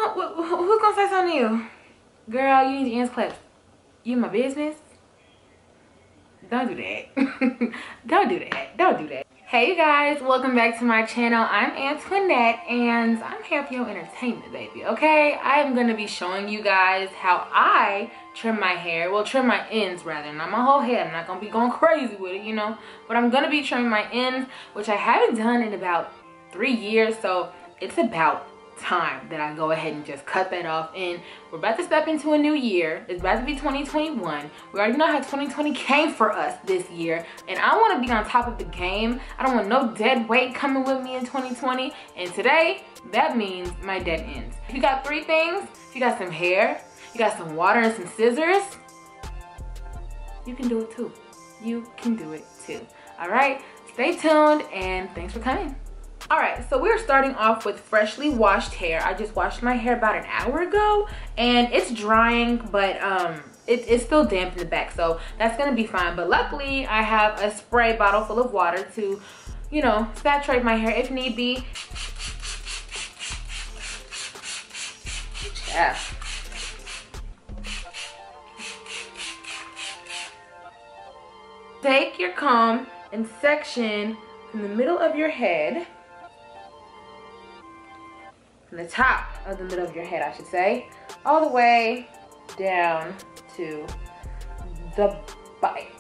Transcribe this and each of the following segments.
Who's gonna say something to you? Girl, you need your ends clipped. You in my business? Don't do that. Don't do that. Don't do that. Hey you guys, welcome back to my channel. I'm Antoinette and I'm here for your entertainment, baby, okay? I am gonna be showing you guys how I trim my hair. Well, trim my ends rather, not my whole head. I'm not gonna be going crazy with it, you know? But I'm gonna be trimming my ends, which I haven't done in about 3 years, so it's about time that I go ahead and just cut that off. And we're about to step into a new year. It's about to be 2021. We already know how 2020 came for us this year, and I want to be on top of the game. I don't want no dead weight coming with me in 2020, and today that means my dead ends. If you got 3 things, if you got some hair, you got some water and some scissors, you can do it too. You can do it too. All right, stay tuned and thanks for coming. All right, so we're starting off with freshly washed hair. I just washed my hair about an hour ago and it's drying, but it's still damp in the back, so that's gonna be fine. But luckily I have a spray bottle full of water to, you know, saturate my hair if need be. Yeah. Take your comb and section from the middle of your head, from the top of the middle of your head, I should say, all the way down to the bike.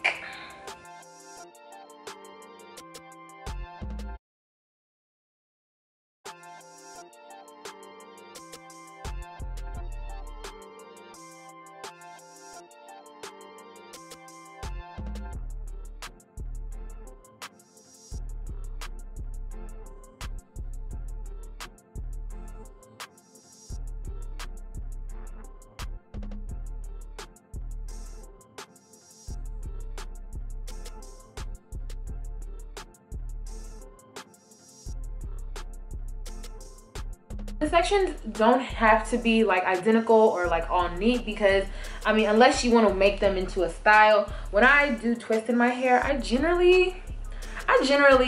The sections don't have to be like identical or like all neat, because I mean, unless you want to make them into a style. When I do twist in my hair, I generally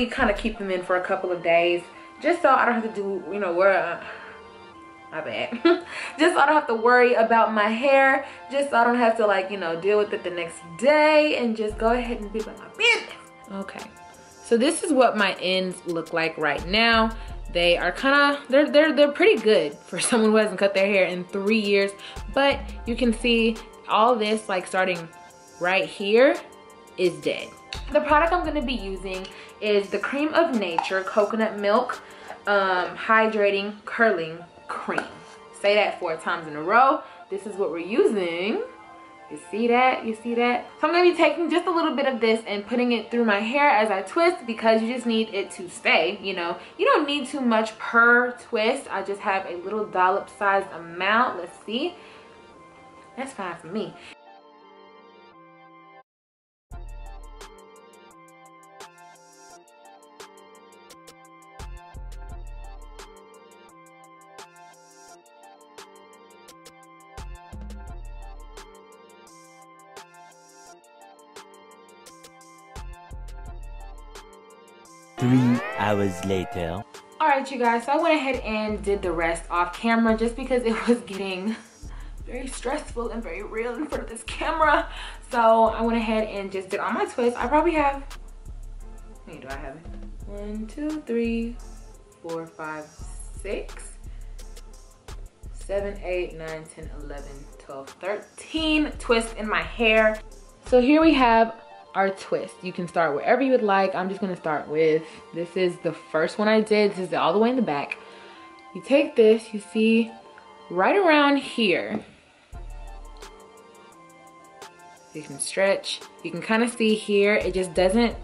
kind of keep them in for a couple of days, just so I don't have to do, you know, my bad. Just so I don't have to worry about my hair, just so I don't have to, like, you know, deal with it the next day, and just go ahead and be about my business. Okay, so this is what my ends look like right now. They are kind of, they're pretty good for someone who hasn't cut their hair in 3 years, but you can see all this, like starting right here, is dead. The product I'm gonna be using is the Cream of Nature Coconut Milk Hydrating Curling Cream. Say that 4 times in a row. This is what we're using. You see that? You see that? So I'm going to be taking just a little bit of this and putting it through my hair as I twist, because you just need it to stay, you know. You don't need too much per twist. I just have a little dollop sized amount. Let's see. That's fine for me. Three hours later. All right, you guys, so I went ahead and did the rest off camera just because it was getting very stressful and very real in front of this camera. So I went ahead and just did all my twists. I probably have, how many do I have? 1, 2, 3, 4, 5, 6, 7, 8, 9, 10, 11, 12, 13 twists in my hair. So here we have our twist. You can start wherever you would like. I'm just gonna start with, this is the first one I did. This is all the way in the back. You take this, you see right around here. You can stretch. You can kind of see here, it just doesn't,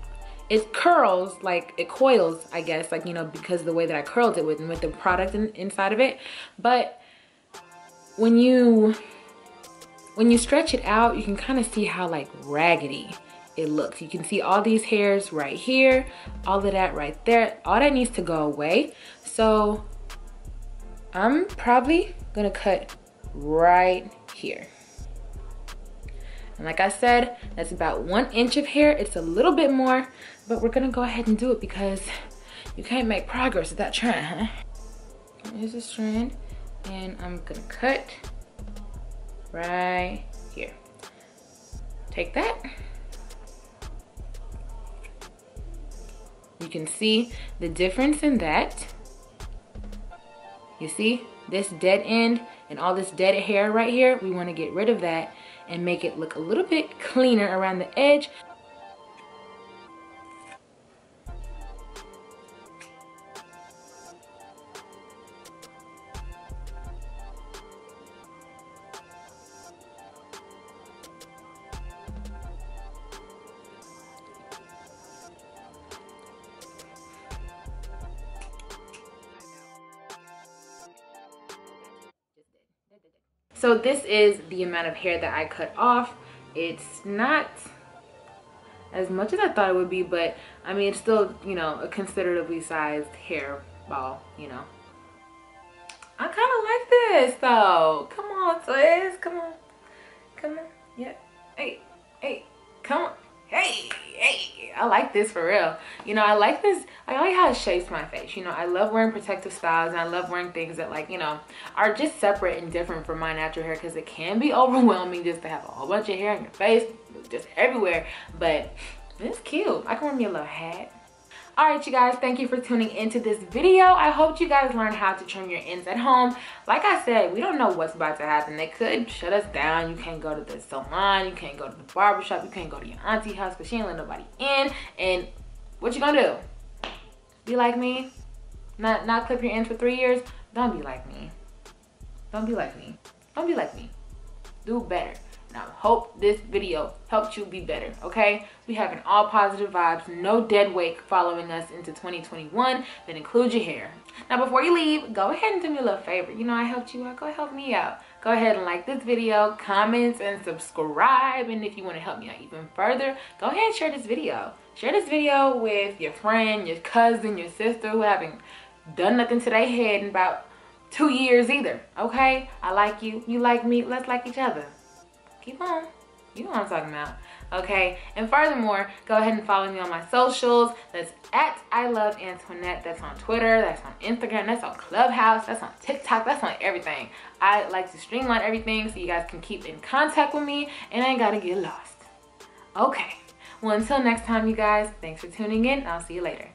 it curls, like it coils, I guess, like, you know, because of the way that I curled it with the product inside of it. But when you stretch it out, you can kind of see how like raggedy it looks. You can see all these hairs right here, all of that right there. All that needs to go away. So I'm probably gonna cut right here. And like I said, that's about 1 inch of hair. It's a little bit more, but we're gonna go ahead and do it because you can't make progress without trying, huh? Here's a strand. And I'm gonna cut right here. Take that. You can see the difference in that. You see this dead end and all this dead hair right here? We want to get rid of that and make it look a little bit cleaner around the edge. So this is the amount of hair that I cut off. It's not as much as I thought it would be, but I mean, it's still, you know, a considerably sized hair ball, you know. I kind of like this though. Come on, sis. Come on. Come on. Yeah. Hey. Hey. Come on. Hey. Hey. I like this for real. You know, I like this. I like how it shapes my face. You know, I love wearing protective styles, and I love wearing things that, like, you know, are just separate and different from my natural hair, because it can be overwhelming just to have a whole bunch of hair on your face, just everywhere. But it's cute. I can wear me a little hat. All right, you guys, thank you for tuning into this video. I hope you guys learned how to trim your ends at home. Like I said, we don't know what's about to happen. They could shut us down. You can't go to the salon. You can't go to the barbershop. You can't go to your auntie house because she ain't let nobody in. And what you gonna do? Be like me? Not clip your ends for 3 years? Don't be like me. Don't be like me. Don't be like me. Do better. Now, hope this video helped you be better, okay? We having all positive vibes, no dead weight following us into 2021. That includes your hair. Now, before you leave, go ahead and do me a little favor. You know, I helped you out. Go help me out. Go ahead and like this video, comment, and subscribe. And if you want to help me out even further, go ahead and share this video. Share this video with your friend, your cousin, your sister who haven't done nothing to their head in about 2 years either, okay? I like you. You like me. Let's like each other. Keep on. You know what I'm talking about. Okay, and furthermore, go ahead and follow me on my socials. That's at iLoveAntoinette. That's on Twitter, that's on Instagram, that's on Clubhouse, that's on TikTok, that's on everything. I like to streamline everything so you guys can keep in contact with me and I ain't gotta get lost. Okay, well, until next time, you guys, thanks for tuning in. I'll see you later.